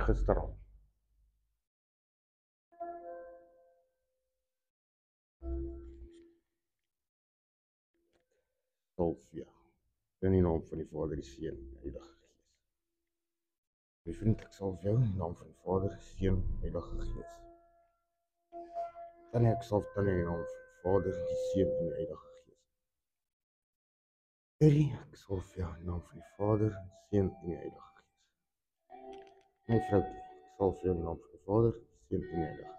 gisterand. Salvia, in die naam van die Vader, die Seun en die Heilige Gees. My vriend, ek salf jou in die naam van die Vader, die Seun en die Heilige Gees. Dan ek salf dan in die naam van die Vader, die Seun en die Heilige Gees. Ek salf jou in die naam van die Vader, die Seun en die Heilige Gees. My vrou, ek salf jou in die naam van die Vader, die Seun en die Heilige Gees.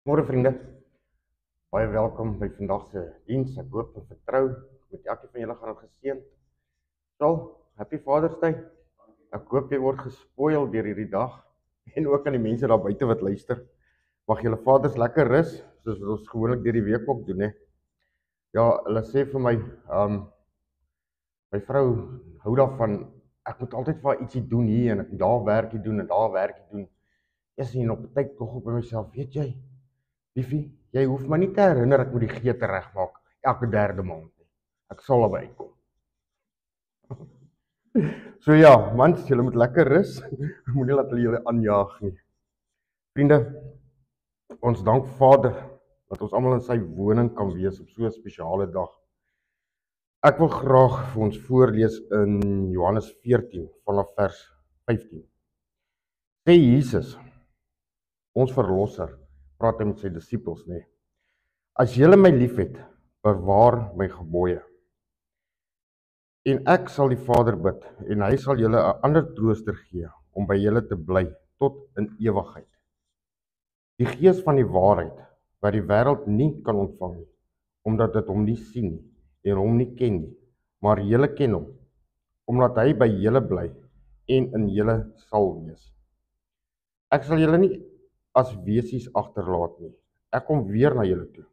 Môre vriende, baie welkom by vandag se diens. Ek hoop en vertrou met elkeen van julle gaan dit geseënd. Sal, happy Father's Day. Ek hoop jy word gespoil deur hierdie dag en ook aan die mense daar buite wat luister. Mag julle vaders lekker rus, soos wat ons gewoonlik deur die week ook doen, hè. Ja, hulle sê vir my, my vrou hou daarvan, ek moet altyd vir haar ietsie doen hier en ek moet daar werkie doen en daar werkie doen. Eers en op 'n tyd tog op by myself, weet jy, liefie, jy hoef my nie te herinner ek moet die geete regmaak elke 3de maand nie. Ek sal daarby kom. So ja, mans, julle moet lekker rus. Moenie laat hulle julle aanjaag nie. Vriende, ons dank Vader dat ons almal in sy woning kan wees op so 'n spesiale dag. Ek wil graag vir ons voorlees in Johannes 14 vanaf vers 15. Sê Jesus, ons verlosser, praat hy met sy disippels, nee. As julle my liefhet, bewaar my gebooie. En ek sal die Vader bid, en hy sal julle 'n ander trooster gee, om by julle te bly, tot in ewigheid. Die Gees van die waarheid, wat die wêreld nie kan ontvang nie, omdat dit hom nie sien nie, en hom nie ken nie, maar julle ken hom, omdat hy by julle bly, en in julle sal wees. Ek sal julle nie as wesies agterlaat nie. Ek kom weer na julle toe.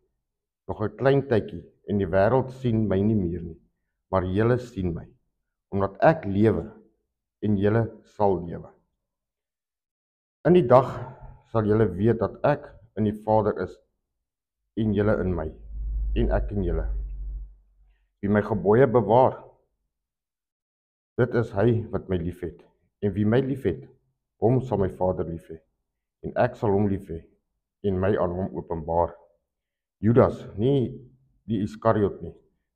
Nog 'n klein tydjie en die wêreld sien my nie meer nie, maar julle sien my, omdat ek lewe en julle sal lewe. In die dag sal julle weet dat ek in die Vader is en julle in my en ek in julle. Wie my gebooie bewaar, dit is hy wat my liefhet. En wie my liefhet, hom sal my Vader lief hê. En ek sal hom lief hê en my aan hom openbaar. Judas, nie die Iskariot nie,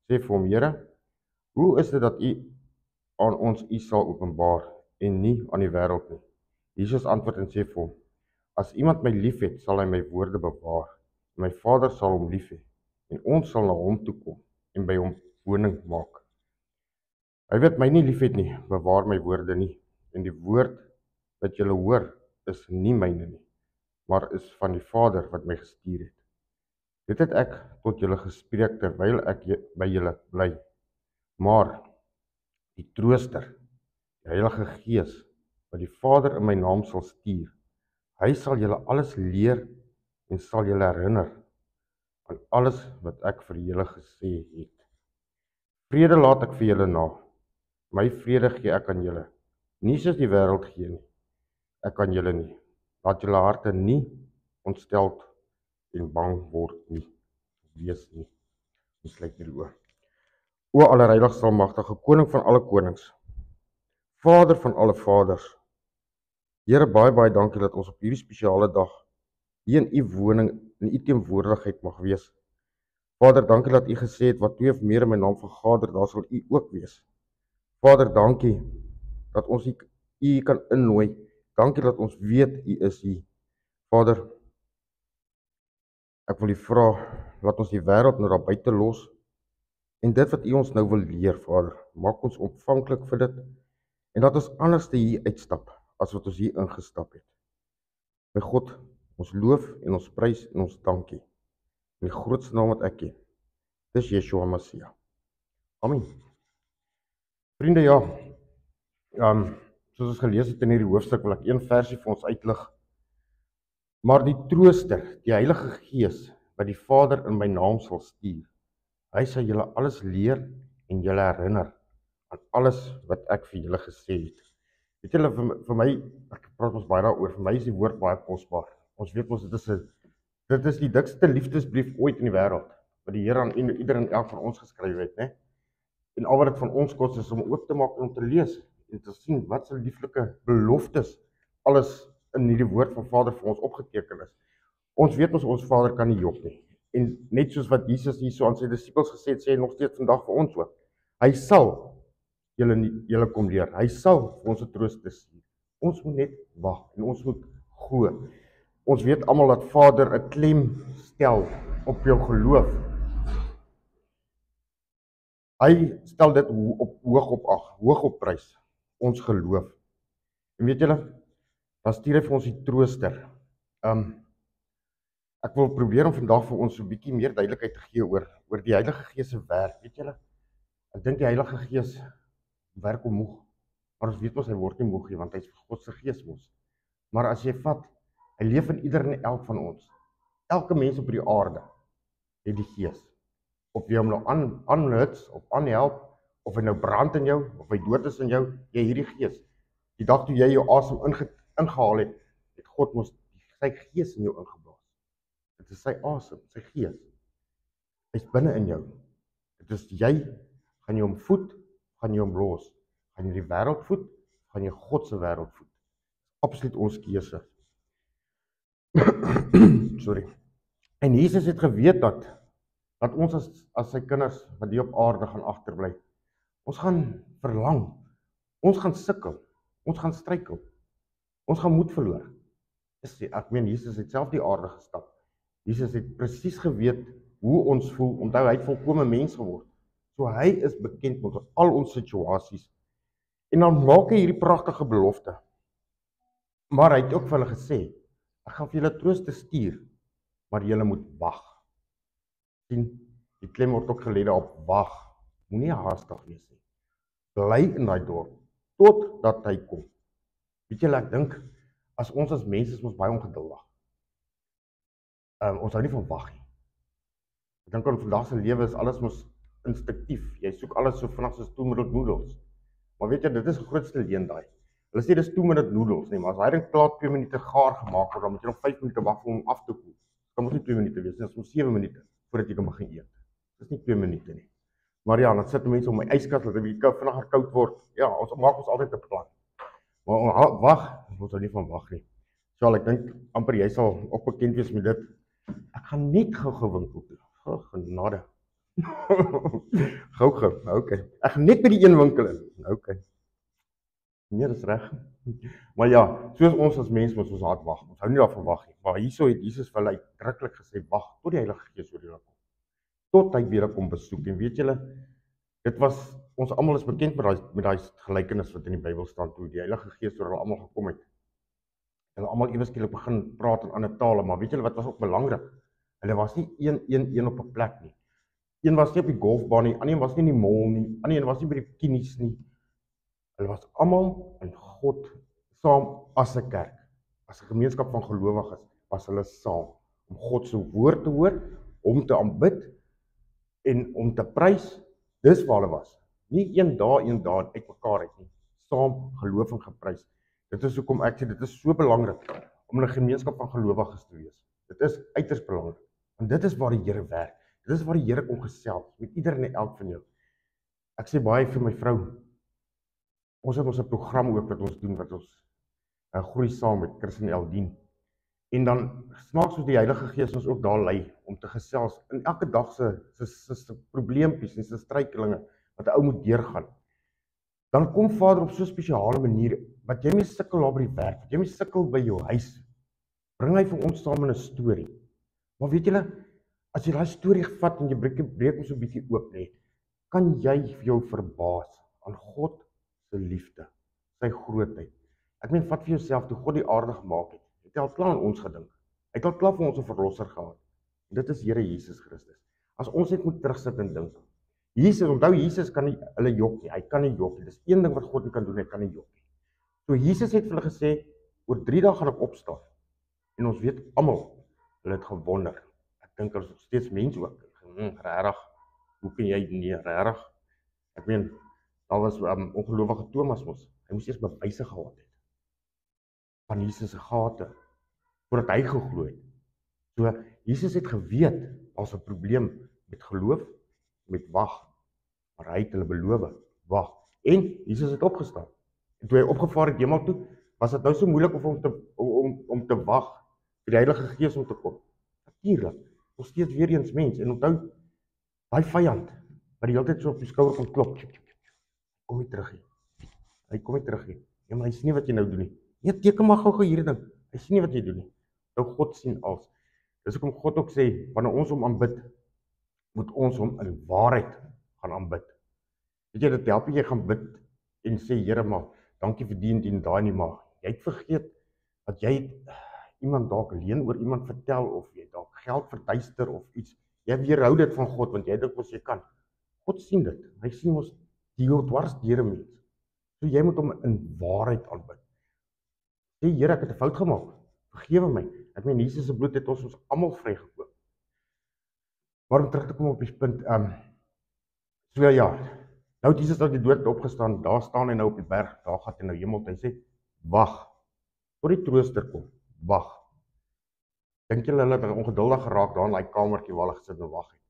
sê vir hom, Here, hoe is dit dat u aan ons u sal openbaar en nie aan die wêreld nie? Jesus antwoord en sê vir hom, As iemand my liefhet, sal hy my woorde bewaar. My Vader sal hom lief hê, en ons sal na hom toe kom en by hom woning maak. Hy wat my nie liefhet nie, bewaar my woorde nie, en die woord wat julle hoor, is nie myne nie, maar is van die Vader wat my gestuur het. Dit het ek tot julle gespreek terwyl ek by julle bly. Maar die Trooster, die Heilige Gees, wat die Vader in my naam sal stuur, hy sal julle alles leer en sal julle herinner aan alles wat ek vir julle gesê het. Vrede laat ek vir julle na. My vrede gee ek aan julle. Nie soos die wêreld gee nie. Ek aan julle nie. Laat julle harte nie ontsteld en bang word nie. Wees nie. Ons sluit die oë. O allerheiligste almagtige koning van alle konings. Vader van alle vaders. Here, baie dankie dat ons op hierdie spesiale dag hier in u woning, in u teenwoordigheid mag wees. Vader, dankie dat u gesê het, wat 2 of meer in my naam vergader, daar sal u ook wees. Vader, dankie dat ons u kan innooi. Dankie dat ons weet u is hier. Vader, ek wil u vra, laat ons die wêreld nou daar buite los, en dit wat u ons nou wil leer, Vader, maak ons ontvanklik vir dit, en laat ons anders hier uitstap, as wat ons hier ingestap het. My God, ons loof en ons prys en ons dankie. In die grootste naam wat ek ken, dis Yeshua Mashiach. Amen. Vriende, ja, soos ons gelees het in hierdie hoofstuk, wil ek een versie vir ons uitlig. Maar die Trooster, die Heilige Gees, wat die Vader in my naam sal stuur, hy sal julle alles leer en julle herinner aan alles wat ek vir julle gesê het. Weet julle, vir my, ek praat ons baie daaroor, vir my is die woord baie kosbaar. Ons weet ons, dit is die dikste liefdesbrief ooit in die wêreld, wat die Here aan ieder en elk van ons geskryf het, né? En al wat dit van ons kos is om oop te maak en om te lees, en te sien wat se lieflike beloftes alles in hierdie woord van Vader vir ons opgeteken is. Ons weet ons Vader kan nie jok nie. En net soos wat Jesus hierso aan sy disippels gesê het, sê hy nog steeds vandag vir ons ook. Hy sal julle kom leer. Hy sal vir ons 'n trooster stuur. Ons moet net wag en ons moet glo. Ons weet almal dat Vader 'n klem stel op jou geloof. Hy stel dit hoog op prys, ons geloof. En weet julle, dan stuur hy vir ons die Trooster. Ek wil probeer om vandag vir ons so 'n bietjie meer duidelikheid te gee oor die Heilige Gees se werk. Weet julle, ek dink die Heilige Gees werk om moeg, maar ons weet mos hy word nie moeg nie, want hy is God se Gees mos. Maar as jy vat, hy leef in ieder en elk van ons. Elke mens op die aarde het die Gees. Of jy hom nou aanhuts of aanhelp, of hy nou brand in jou, of hy dood is in jou, jy hierdie Gees. Die dag toe jy jou asem ingehaal het, het God mos sy Gees in jou ingeblaas. Dit is sy asem, sy Gees. Hy is binne in jou. Dit is jy, gaan jy hom voed, gaan jy hom los. Gaan jy die wêreld voed, gaan jy God se wêreld voed. Absoluut ons keuse. Sorry. En Jesus het geweet dat ons as sy kinders wat hier op aarde gaan agterbly. Ons gaan verlang. Ons gaan sukkel. Ons gaan struikel. Ons gaan moed verloor. Ek meen, Jesus het self die aarde gestap. Jesus het presies geweet hoe ons voel, onthou hy het volkome mens geword. So hy is bekend met al ons situasies. En dan maak hy hierdie pragtige belofte. Maar hy het ook vir hulle gesê, ek gaan vir julle Trooster stuur, maar julle moet wag. Sien, die klem word ook gelê op wag. Moenie haastig wees nie. Bly in daai dorp totdat hy kom. Weet julle, ek dink as ons as mense is ons baie ongeduldig. Ons hou nie van wag nie. Ek dink aan vandag se lewe is alles mos instinktief. Jy soek alles so vinnig soos 2-minute noodles. Maar weet jy, dit is die grootste leuen daai. Hulle sê dis 2-minute noodles nie, maar as hy ding klaar 2 minute gaar gemaak word, dan moet jy nog 5 minute wag om hom af te koel. Dit kan mos nie 2 minute wees nie, dit is mos 7 minute voordat jy kan begin eet. Dis nie 2 minute nie. Maar ja, dan sit mense om my yskas dat dit vinniger koud word. Ja, ons maak ons altyd 'n plan. Maar wag, ons hou nie van wag nie. So ek dink amper jy sal ook bekend wees met dit. Ek gaan net gou winkel toe. Genade. Gou, okay. Ek gaan net by die een winkel in. Okay. Nee, dis reg. Maar ja, soos ons as mens moet ons hard wag. Ons hou nie daarvan wag nie. Maar hierso het Jesus vir hulle uitdruklik gesê, wag tot die Heilige Gees oor julle kom. Tot hy weer kom besoek. En weet julle, dit was ons almal is bekend met daai gelykenis wat in die Bybel staan toe die Heilige Gees oor hulle almal gekom het. Hulle almal ewe skielik begin praat in ander tale, maar weet julle wat was ook belangrik? Hulle was nie een op 'n plek nie. Een was nie op die golfbaan nie, ander een was nie in die mall nie, ander een was nie by die kinies nie. Hulle was almal in God saam as 'n kerk. As 'n gemeenskap van gelowiges was hulle saam om God se woord te hoor, om te aanbid en om te prys. Dis waar hulle was. Nie een daar uitmekaar uit nie. Saam geloof en geprys. Dit is hoekom ek sê dit is so belangrik om in 'n gemeenskap van gelowiges te wees. Dit is uiters belangrik. Want dit is waar die Here werk. Dit is waar die Here kom gesels met ieder en elk van jou. Ek sê baie vir my vrou, ons het ons 'n program ook wat ons doen wat ons groei saam met Chris en Eldien. En dan snaaks soos die Heilige Gees ons ook daar lei om te gesels in elke dag se probleempies en se struikelinge wat 'n ou moet deurgaan. Dan kom Vader op so 'n spesiale manier wat jy mee sukkel daar by die werk, wat jy mee sukkel by jou huis. Bring hy vir ons saam in 'n storie. Maar weet julle, as jy daai storie vat en jy breek hom so 'n bietjie oop nê, kan jy vir jou verbaas aan God se liefde, sy grootheid. Ek meen, vat vir jouself toe God die aarde gemaak het. Het al klaar aan ons gedink. Hy het al klaar vir ons 'n verlosser gehad. En dit is Here Jesus Christus. As ons net moet terugsit en dink. Jesus, onthou Jesus kan nie hulle jok nie. Hy kan nie jok nie. Dis een ding wat God nie kan doen, hy kan nie jok nie. So Jesus het vir hulle gesê, oor 3 dae gaan ek opstaan. En ons weet almal, hulle het gewonder. Ek dink daar is nog steeds mense ook. Regtig, hoe kan jy nie regtig? Ek meen, daar was ongelowige Thomas mos. Hy moes eers bewyse gehad het van Jesus se gate voordat hy geglo het. So Jesus het geweet daar's 'n probleem met geloof, met wag. Maar hy het hulle beloof, wag. En Jesus het opgestaan. En toe hy opgevaar het hemel toe, was dit nou so moeilik om te wag vir die Heilige Gees om te kom. Natuurlik, ons steeds weer eens mens. En onthou, daai vyand wat die hele tyd so op die skouer kom klop. Kom nie terug nie. Hy kom nie terug nie. Ja, maar hy sien nie wat jy nou doen nie. Nee, teken maar gou hierdie ding. Hy sien nie wat jy doen nie. Nou God sien alles. Dis hoekom God ook sê, wanneer ons hom aanbid, moet ons hom in waarheid gaan aanbid. Weet jy, dit help jy gaan bid en sê, Here, maar dankie vir die en die en daai nie, maar jy het vergeet dat jy iemand dalk leen oor iemand vertel of jy dalk geld verduister of iets. Jy weerhou dit van God want jy dink mos jy kan. God sien dit. Hy sien ons dwars deur 'n mens. So jy moet hom in waarheid aanbid. Sê, Here, ek het 'n fout gemaak. Vergewe my. Ek meen, Jesus se bloed het ons almal vrygekoop. Maar om terug te kom op die punt, so ja, nou het Jesus uit die dood opgestaan, daar staan hy nou op die berg, daar gaan hy nou hemel toe, hy sê, wag, tot die trooster kom, wag. Dink julle hulle het ongeduldig geraak daar in daai kamertjie waar hulle gesit en wag het?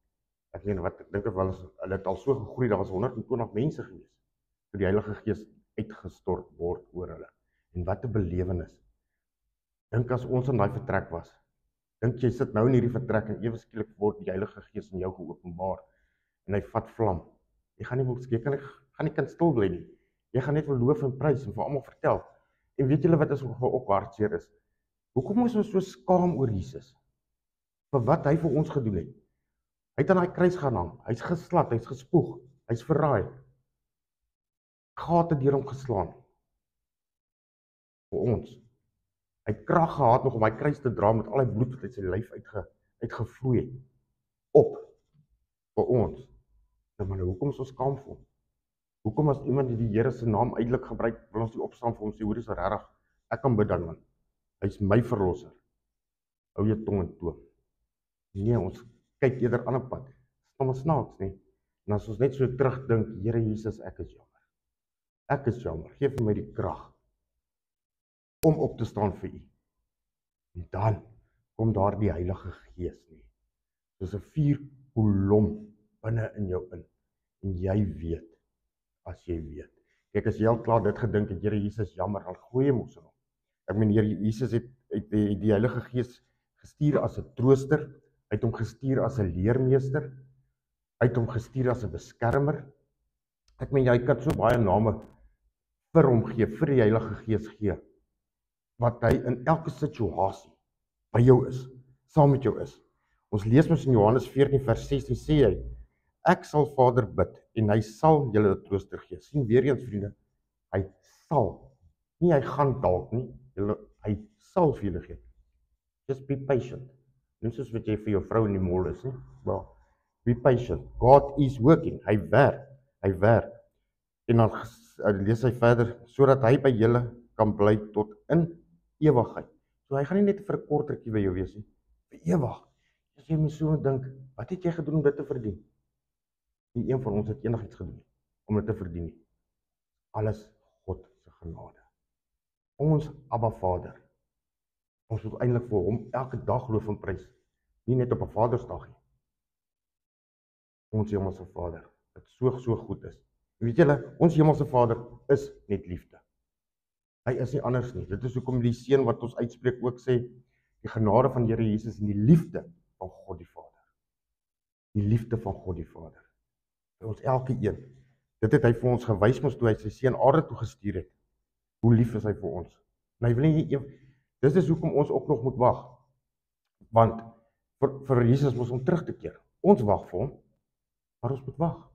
Ek meen, wat ek dink hulle het al so gegroei, daar was 120 mense gewees, toe die Heilige Gees uitgestort word oor hulle. En wat 'n belewenis. Dink as ons in daai vertrek was. Dink jy sit nou in hierdie vertrek en ewe skielik word die Heilige Gees in jou geopenbaar en hy vat vlam. Jy gaan nie wil sê, gaan nie kan stil bly nie. Jy gaan net wil loof en prys en vir almal vertel. En weet julle wat is ook hartseer is? Hoekom is ons so skaam oor Jesus? Vir wat hy vir ons gedoen het. Hy het aan daai kruis gaan hang. Hy's geslat, hy's gespoeg, hy's verraai. Gate deur hom geslaan. Vir ons. Hy het krag gehad nog om hy kruis te dra met al die bloed wat uit sy lyf uitgevloei het. Op vir ons. Maar nou, hoekom is ons skaam vir hom? Hoekom as iemand die Here se naam uitelik gebruik, wil ons nie opstaan vir hom sê, hoor, dis regtig, ek kan bid dan man. Hy's my verlosser. Hou jou tong in toom. Nee, ons kyk eerder aan 'n pad. Dit is snaaks, nie? En as ons net so terugdink, Here Jesus, ek is jammer. Ek is jammer. Geef vir my die krag om op te staan vir U. En dan kom daar die Heilige Gees nie. Soos 'n vuurkolom binne in jou in. En jy weet, as jy weet. Kyk, as jy al klaar dit gedink het, Here Jesus, jammer, dan gooi jy mos in hom. Ek meen, Here Jesus het die Heilige Gees gestuur as 'n trooster, hy het hom gestuur as 'n leermeester, hy het hom gestuur as 'n beskermer. Ek meen, jy kan so baie name vir hom gee, vir die Heilige Gees gee, wat hy in elke situasie by jou is, saam met jou is. Ons lees mos in Johannes 14 vers 16 sê hy, ek sal Vader bid en hy sal julle 'n trooster gee. Sien weer eens vriende, hy sal, nie hy gaan dalk nie, hy sal vir julle gee. Just be patient. Nie soos wat jy vir jou vrou in die mall is nie. Well, be patient. God is working. Hy werk. En dan lees hy verder, sodat hy by julle kan bly tot in ewigheid. So hy gaan nie net vir 'n kort rukkie by jou wees nie, vir ewig. As jy mens so dink, wat het jy gedoen om dit te verdien? Nie een van ons het enigiets gedoen om dit te verdien nie. Alles God se genade. Ons Abba Vader. Ons moet eintlik vir hom elke dag loof en prys, nie net op 'n Vadersdag nie. Ons Hemelse Vader, wat so goed is. Weet julle, ons Hemelse Vader is net liefde. Hy is nie anders nie. Dit is hoekom die seën wat ons uitspreek ook sê, die genade van Here Jesus en die liefde van God die Vader. Die liefde van God die Vader. Vir ons elke een. Dit het hy vir ons gewys mos toe hy sy seun aarde toe gestuur het. Hoe lief is hy vir ons. En hy wil nie dis is hoekom ons ook nog moet wag. Want vir Jesus mos om terug te keer. Ons wag vir hom, maar ons moet wag.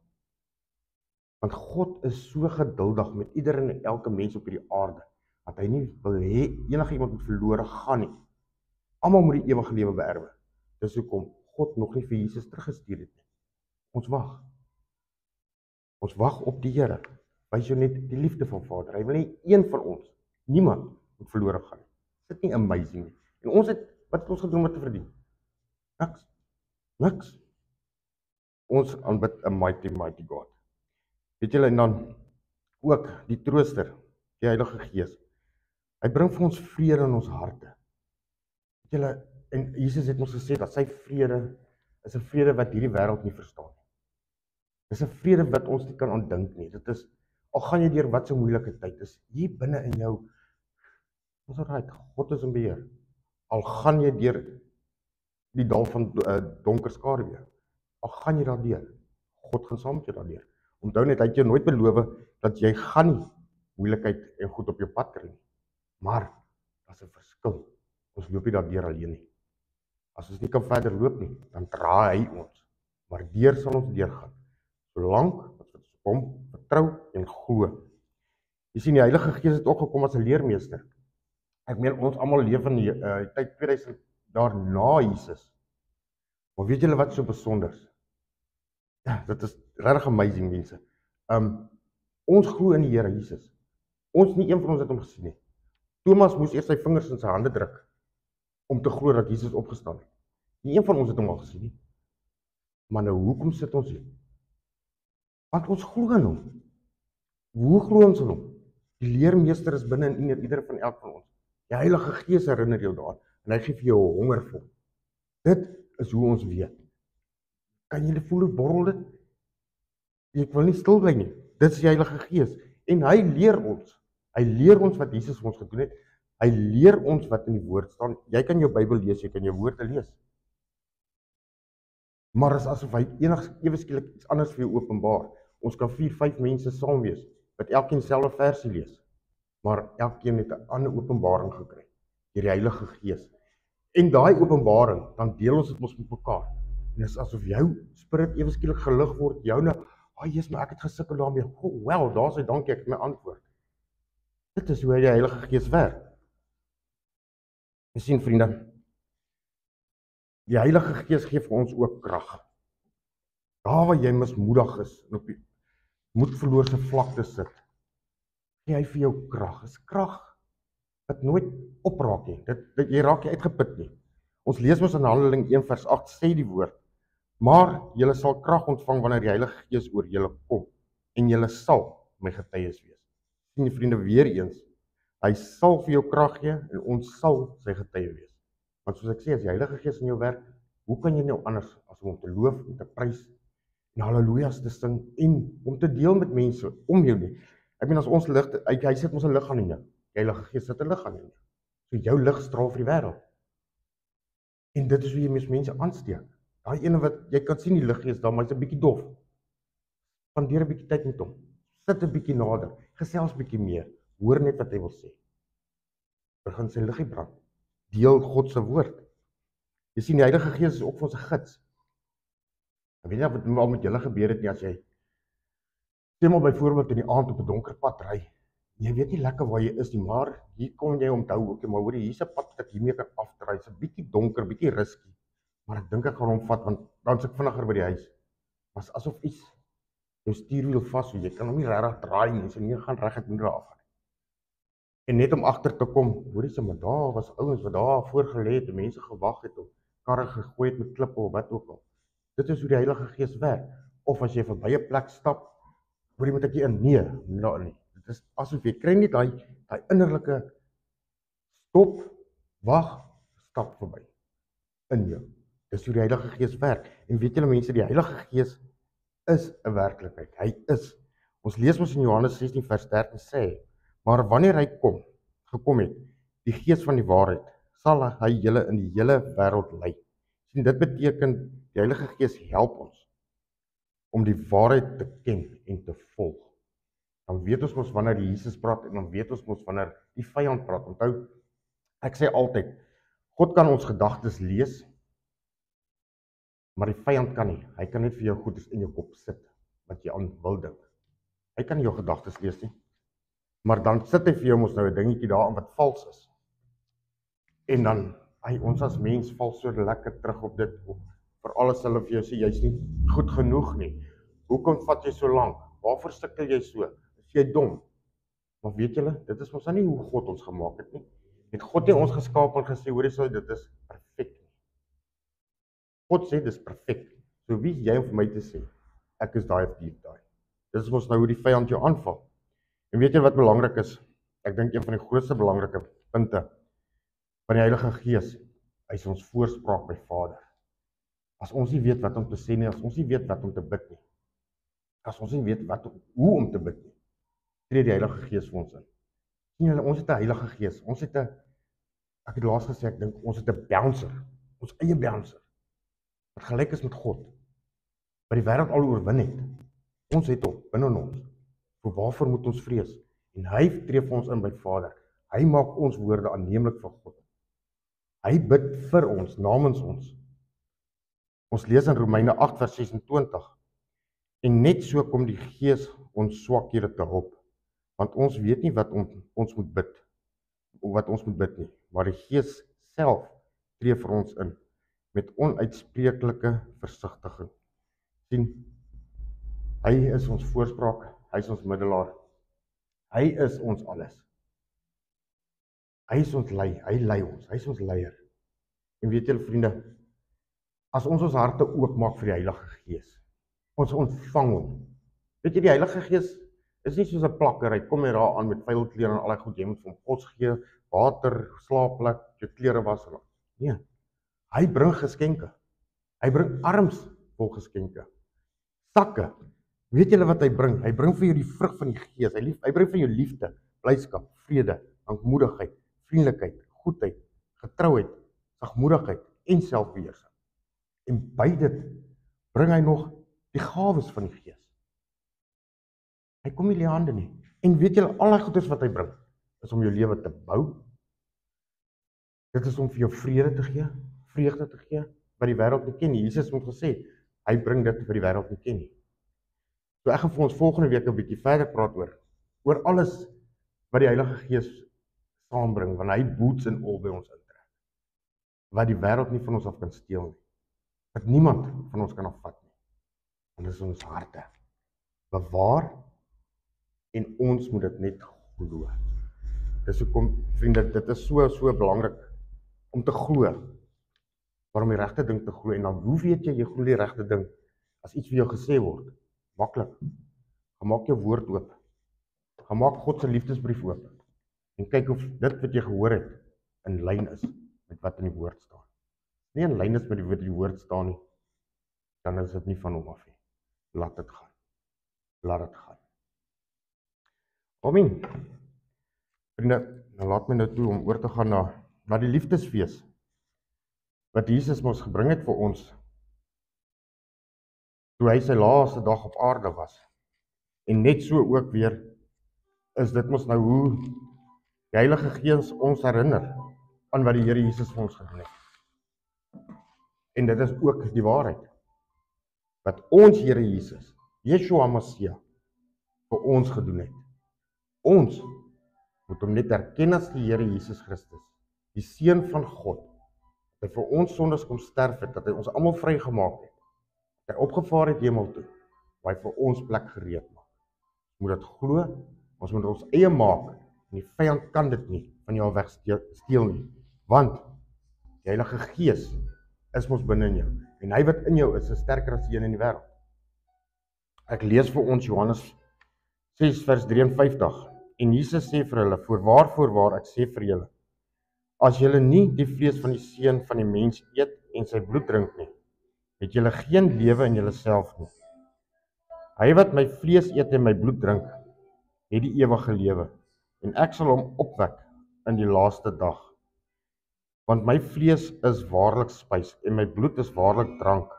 Want God is so geduldig met ieder en elke mens op hierdie aarde, dat hy nie wil hê enige iemand moet verlore gaan nie. Almal moet die ewige lewe beerwe. Dis hoekom God nog nie vir Jesus teruggestuur het nie. Ons wag. Ons wag op die Here. Wys jou net die liefde van Vader. Hy wil nie een van ons, niemand moet verlore gaan nie. Is dit nie amazing nie? En ons wat het ons gedoen om te verdien? Niks. Ons aanbid 'n mighty God. Weet julle, en dan ook die trooster, die Heilige Gees. Hy bring vir ons vrede in ons harte. Weet julle, en Jesus het ons gesê dat sy vrede is 'n vrede wat hierdie wêreld nie verstaan nie. Dis 'n vrede wat ons nie kan aandink nie. Dit is, al gaan jy deur wat so moeilike tyd is, hier binne in jou, ons is right, God is in beheer. Al gaan jy deur die dal van donker skaduwee, al gaan jy daardeur, God gaan saam met jou daardeur. Onthou net, hy het jou nooit beloof dat jy gaan nie moeilikheid en goed op jou pad kry nie. Maar, daar's 'n verskil. Ons loop nie daardeur alleen nie. As ons nie kan verder loop nie, dan dra hy ons. Maar deur sal ons deurgaan. Solank wat ons op hom vertrou en glo. Jy sien, die Heilige Gees het ook gekom as 'n leermeester. Ek meen, ons almal leef in die tyd 2000 daarna Jesus. Maar weet julle wat so besonder is? Ja, dit is regtig amazing, mense. Ons glo in die Here Jesus. Ons nie een van ons het hom gesien nie. Thomas moes eers sy vingers in sy hande druk om te glo dat Jesus opgestaan het. Nie een van ons het hom al gesien nie. Maar nou, hoekom sit ons hier? Want ons glo in hom. Hoe glo ons in hom? Die leermeester is binne in ieder van elk van ons. Die Heilige Gees herinner jou daaraan en hy gee vir jou 'n honger vir hom. Dit is hoe ons weet. Kan jy voel hoe borrel dit? Ek wil nie stil bly nie. Dit is die Heilige Gees en hy leer ons. Hy leer ons wat Jesus vir ons gedoen het. Hy leer ons wat in die woord staan. Jy kan jou Bybel lees, jy kan jou woorde lees. Maar is asof hy ewe skielik iets anders vir jou openbaar. Ons kan 4-5 mense saam wees wat elkeen dieselfde versie lees. Maar elkeen het 'n ander openbaring gekry deur die Heilige Gees. En daai openbaring, dan deel ons dit mos met mekaar. En dit is asof jou spirit ewe skielik gelig word, joune, Jesus, maar ek het gesukkel daarmee. Oh, wel, daar sê dankie, ek het my antwoord. Dit is hoe die Heilige Gees werk. Jy sien, vriende, die Heilige Gees gee vir ons ook krag. Daar waar jy mismoedig is en op die moedverloorse vlakte sit, gee hy vir jou krag. Dis krag wat nooit opraak nie. Jy raak nie uitgeput nie. Ons lees mos in Handelinge 1 vers 8 sê die woord, maar julle sal krag ontvang wanneer die Heilige Gees oor julle kom en julle sal my getuies wees. Sien die vriende, weer eens, hy sal vir jou krag gee en ons sal sy getuie wees. Want soos ek sê, as die Heilige Gees in jou werk, hoe kan jy nou anders as om te loof en te prys en halleluja's te sing en om te deel met mense om jou nie. Ek meen, as ons lig, hy sit ons 'n lig aan in jou. Die Heilige Gees sit 'n lig aan in jou. So jou lig straal vir die wêreld. En dit is hoe jy mense aansteek. Daai ene wat jy kan sien die liggie is daar, maar hy's 'n bietjie dof. Spandeer 'n bietjie tyd met hom. sit 'n bietjie nader, gesels bietjie meer, hoor net wat hy wil sê. Begin sy liggie brand. Deel God se woord. Jy sien, die Heilige Gees is ook vir ons 'n gids. Ek weet nie of dit al met julle gebeur het nie, as jy maar byvoorbeeld in die aand op 'n donker pad ry. Jy weet nie lekker waar jy is nie, maar hier kom jy onthou ook, maar hoor jy, hier's 'n pad wat ek hiermee kan afdraai. Dit's 'n bietjie donker, bietjie risky, maar ek dink ek gaan hom vat want dan's ek vinniger by die huis. Maar asof iets jou stuurwiel vas, jy kan hom nie regtig draai nie, so nie gaan reg het moet daar af. En net om agter te kom, hoor jy, maar daar was ouens wat daar voor gelê het, en mense gewag het of karre gegooi het met klippe of wat ook al. Dit is hoe die Heilige Gees werk. Of as jy verby 'n plek stap, hoor jy, moet ek hier in? Nee, nie. Dit is asof jy kry net daai innerlike stop, wag, stap verby in jou. Dis hoe die Heilige Gees werk. En weet julle mense, die Heilige Gees is 'n werklikheid. Hy is. Ons lees ons in Johannes 16 vers 13 sê, maar wanneer hy gekom het, die Gees van die waarheid, sal hy julle in die hele wêreld lei. Sien, dit beteken die Heilige Gees help ons om die waarheid te ken en te volg. Dan weet ons mos wanneer Jesus praat en dan weet ons mos wanneer die vyand praat. Onthou, ek sê altyd, God kan ons gedagtes lees, maar die vyand kan nie. Hy kan net vir jou goedes in jou kop sit wat jy aan wil dink. Hy kan nie jou gedagtes lees nie. Maar dan sit hy vir jou mos nou 'n dingetjie daarin wat vals is. En dan, ons as mens val so lekker terug op dit. Vir alles hulle vir jou sê, jy's nie goed genoeg nie. Hoekom vat jy so lank? Waarvoor sukkel jy so? Is jy dom? Maar weet julle, dit is mos nie hoe God ons gemaak het nie. Het God nie ons geskaap en gesê, hoor jy, dit is perfek. God sê, dit is perfek. So wie is jy om vir my te sê, ek is daai of die daai. Dit is mos nou hoe die vyand jou aanval. En weet jy wat belangrik is? Ek dink een van die grootste belangrike punte van die Heilige Gees, hy is ons voorspraak by Vader. As ons nie weet wat om te sê nie, as ons nie weet wat om te bid nie, as ons nie weet hoe om te bid nie, tree die Heilige Gees vir ons in. Sien julle, ons het 'n Heilige Gees, ons het ek het laas gesê, ek dink, ons het 'n bouncer, ons eie bouncer, wat gelyk is met God, wat die wêreld al oorwin het. Ons het hom binne ons. Voor waarvoor moet ons vrees? En hy tree vir ons in by Vader. Hy maak ons woorde aanneemlik vir God. Hy bid vir ons, namens ons. Ons lees in Romeine 8 vers 26. En net so kom die Gees ons swakhede te hulp, want ons weet nie wat ons moet bid nie, maar die Gees self tree vir ons in met onuitspreeklike versigtiging. Sien, hy is ons voorspraak, hy is ons middelaar, hy is ons alles. Hy is ons hy lei ons, hy is ons leier. En weet julle vriende, as ons harte oopmaak vir die Heilige Gees, ons ontvang hom. Weet jy, die Heilige Gees is nie soos 'n plakker, hy kom hier daar aan met vuil klere en al die goed, jy moet vir hom kos gee, water, slaapplek, jou klere was. Nee, hy bring geskenke. Hy bring arms vol geskenke. Sakke. Weet julle wat hy bring? Hy bring vir jou die vrug van die Gees. Hy bring vir jou liefde, blydskap, vrede, dankmoedigheid, vriendelikheid, goedheid, getrouheid, sagmoedigheid en selfbeheersing. En by dit bring hy nog die gawes van die Gees. Hy kom nie lê hande nie. En weet julle, al die goeders wat hy bring, is om jou lewe te bou. Dit is om vir jou vrede te gee, vreugde te gee, wat die wêreld nie ken nie. Jesus het gesê, hy bring dit wat die wêreld nie ken nie. So ek gaan vir ons volgende week 'n bietjie verder praat oor alles wat die Heilige Gees saambring, want hy boots en al by ons intrek. Wat die wêreld nie van ons af kan steel nie. Wat niemand van ons kan afvat nie. En dit is ons harte. Bewaar en ons moet dit net glo. Dis hoekom, vriende, dit is so belangrik om te glo. Waarom die regte ding te glo, en dan hoe weet jy glo die regte ding as iets vir jou gesê word? Maklik. Gemaak jou woord oop. Gemaak God se liefdesbrief oop. En kyk of dit wat jy gehoor het in lyn is met wat in die woord staan. Nie in lyn is met wat in die woord staan nie, dan is dit nie van hom af nie. Laat dit gaan. Laat dit gaan. Amen. Vriende, nou laat my nou toe om oor te gaan na die liefdesfees wat Jesus ons gebring het vir ons toe hy sy laaste dag op aarde was. En net so ook weer, is dit mos nou hoe die Heilige Gees ons herinner aan wat die Here Jesus vir ons gedoen het. En dit is ook die waarheid. Wat ons Here Jesus, Yeshua Mashiach, vir ons gedoen het. Ons moet hom net erken as die Here Jesus Christus, die Seun van God, dat hy vir ons sondes kom sterf het, dat hy ons almal vrygemaak het, dat hy opgevaar het hemel toe, waar hy vir ons plek gereed maak. Ons moet dit glo, ons moet ons eie maak, en die vyand kan dit nie van jou wegsteel nie, want die Heilige Gees is mos binne in jou, en hy wat in jou is sterker as die een in die wêreld. Ek lees vir ons Johannes 6 vers 53, en Jesus sê vir hulle, voorwaar, ek sê vir julle, as julle nie die vlees van die Seun van die mens eet en sy bloed drink nie, het julle geen lewe in julleself nie. Hy wat my vlees eet en my bloed drink, het die ewige lewe, en ek sal hom opwek in die laaste dag. Want my vlees is waarlik spys en my bloed is waarlik drank.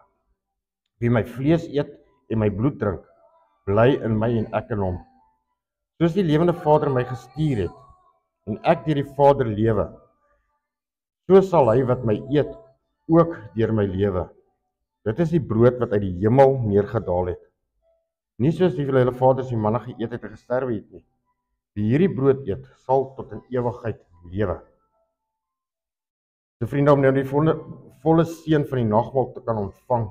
Wie my vlees eet en my bloed drink, bly in my en ek in hom. Soos die lewende Vader my gestuur het, en ek deur die Vader lewe, so sal hy wat my eet, ook deur my lewe. Dit is die brood wat uit die hemel neergedaal het. Nie soos die hulle vaders die manna geëet het en gesterwe het nie. Wie hierdie brood eet, sal tot in ewigheid lewe. So vriende, om nou die volle seën van die nagmaal te kan ontvang,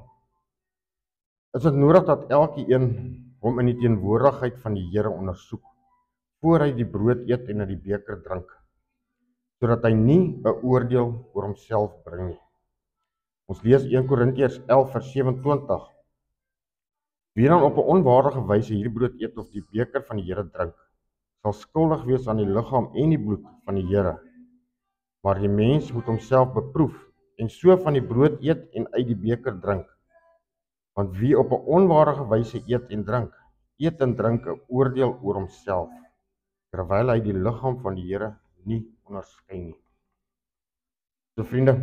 is dit nodig dat elkeen hom in die teenwoordigheid van die Here ondersoek, voor hy die brood eet en uit die beker drink, sodat hy nie 'n oordeel oor homself bring nie. Ons lees 1 Korintiërs 11 vers 27. Wie dan op 'n onwaardige wyse hierdie brood eet of die beker van die Here drink, sal skuldig wees aan die liggaam en die bloed van die Here. Maar die mens moet homself beproef en so van die brood eet en uit die beker drink. Want wie op 'n onwaardige wyse eet en drink 'n oordeel oor homself, terwyl hy die liggaam van die Here nie onderskei nie. So vriende,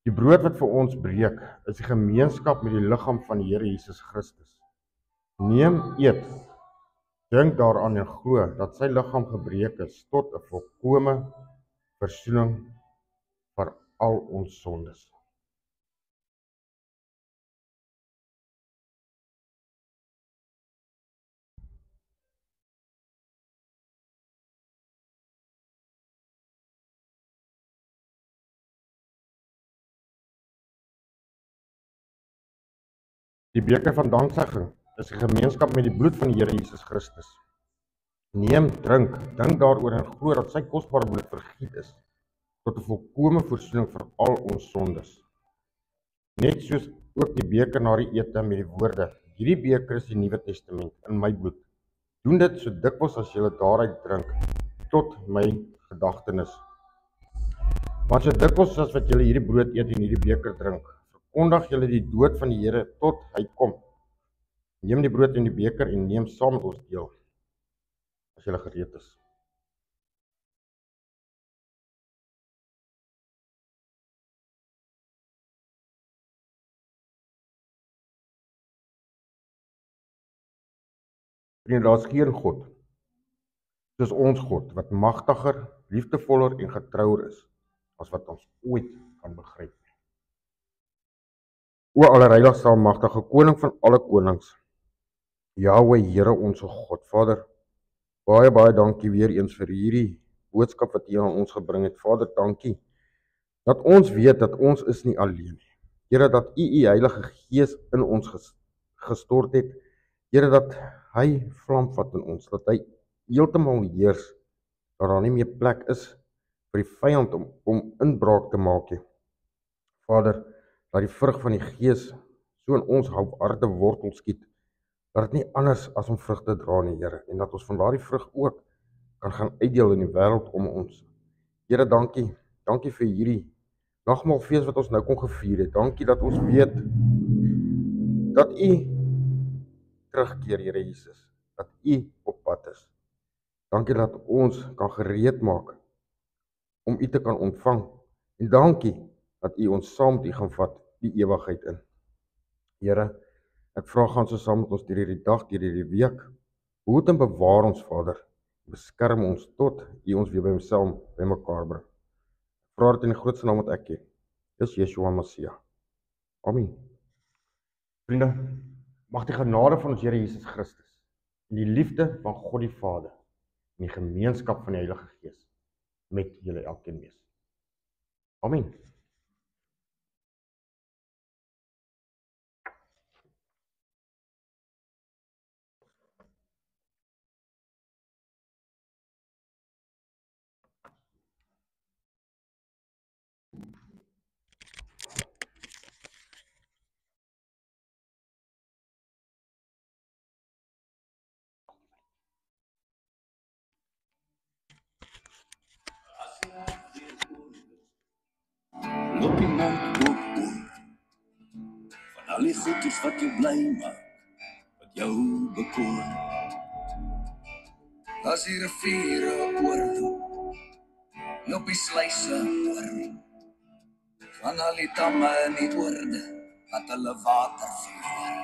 die brood wat vir ons breek, is die gemeenskap met die liggaam van die Here Jesus Christus. Neem, eet, dink daaraan en glo dat sy liggaam gebreek is tot 'n volkome versoening vir al ons sondes. Die beker van danksegging is 'n gemeenskap met die bloed van die Here Jesus Christus. Neem, drink, dink daaroor en glo dat sy kosbare bloed vergiet is tot 'n volkome versoening vir al ons sondes. Net soos ook die beker na die ete met die woorde, hierdie beker is die Nuwe Testament in my bloed. Doen dit so dikwels as julle daaruit drink, tot my gedagtenis. Want so dikwels as wat julle hierdie brood eet en hierdie beker drink, verkondig julle die dood van die Here tot hy kom. Neem die brood en die beker en neem saam met ons deel, as julle gereed is. Vriende, daar is geen God, soos ons God, wat magtiger, liefdevoller en getrouer is, as wat ons ooit kan begryp. O allerheiligste almagtige koning van alle konings, Jahwe, Here ons God, Vader, baie dankie weer eens vir hierdie boodskap wat U aan ons gebring het. Vader, dankie dat ons weet dat ons is nie alleen nie. Here, dat U Heilige Gees in ons gestort het. Here, dat hy vlam vat in ons, dat hy heeltemal heers, dat daar nie meer plek is vir die vyand om inbraak te maak nie. Vader, dat die vrug van die Gees so in ons harte wortel skiet, dat dit nie anders as om vrug te dra nie, Here, en dat ons van daardie vrug ook kan gaan uitdeel in die wêreld om ons. Here, dankie vir hierdie nagmaalfees wat ons nou kon gevier het. Dankie dat ons weet dat U terugkeer, Here Jesus, dat U op pad is. Dankie dat ons kan gereed maak om U te kan ontvang, en dankie dat U ons saam met U gaan vat die ewigheid in. Here, Ek vra gaan so saam met ons deur hierdie dag, deur hierdie week. Behoed en bewaar ons, Vader. Beskerm ons tot U ons weer by mekaar bring. Ek vra dit in die grootste naam wat ek ken. Dis Yeshua Messia. Amen. Vriende, mag die genade van ons Here Jesus Christus en die liefde van God die Vader en die gemeenskap van die Heilige Gees met julle elkeen wees. Amen. Loop die mond oop van al die goedjes wat jou bly maak, wat jou bekoor. As die riviere oorloop, loop die sluise oor, van al die damme in die oorde, wat hulle water verloor.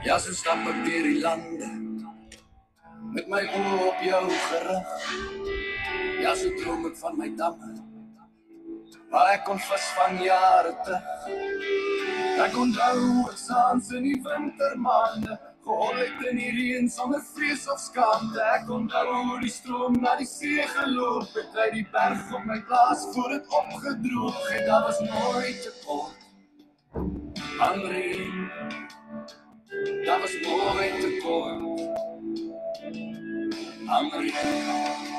Ja, so stap ek deur die lande, met my oë op jou gerig. Ja, so droom ek van my damme, waar ek kon vis van jare terug. Ek onthou ek saans in die wintermaande, gehol het in die reën sonder vrees of skaamte. Ek onthou hoe die stroom na die see geloop het, uit die berg op my plaas voor het opgedroog het. Daar was nooit te kort aan reën, daar was nooit te kort aan reën.